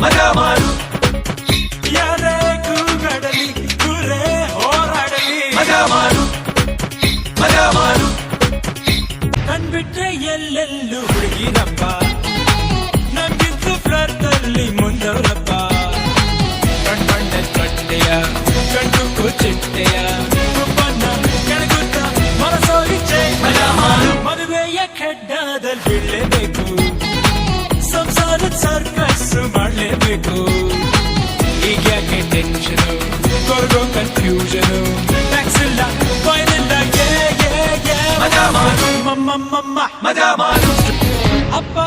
ಮಜಾ ಮಾಡು ಯಾರೇ ಕೂಗಡಲಿ ದೂರೇ ಹೋರಾಡಲಿ ಮಜಾ ಮಾಡು ಮಜಾ ಮಾಡು ಕಣ್ಬಿಟ್ರೆ ಎಲ್ಲೆಲ್ಲೂ ಹುಡುಗಿರಪ್ಪ ನಮ್ಗಿದ್ದು ಫ್ಲರ್ದಲ್ಲಿ ಮುಂದವರಪ್ಪ ಕಣ್ಣ ಕಟ್ಟೆಯ ಕಣ್ಣು ಚಿಟ್ಟೆಯ ಒಬ್ಬನ್ನ ಕೆಣಗುತ್ತ ಮನಸೋರಿಚೆ ಮಜಾ ಮಾಡು ಮದುವೆಯ ಖಡ್ಡದಲ್ಲಿ ಬೀಳಲೇಬೇಕು ಸಂಸಾರದ ಸರ್ಕಸ್ ಮಾಡಲೇಬೇಕು ಈಗ ಯಾಕೆ ಟೆನ್ಷನು ಕೊರಗೋ ಕನ್ಫ್ಯೂಷನು ಟ್ಯಾಕ್ಸ್ ಇಲ್ಲ ಫೈನ್ ಇಲ್ಲ ಮಜಾ ಮಾಡು ಮಮ್ಮ ಮಜಾ ಮಾಡು ಅಪ್ಪ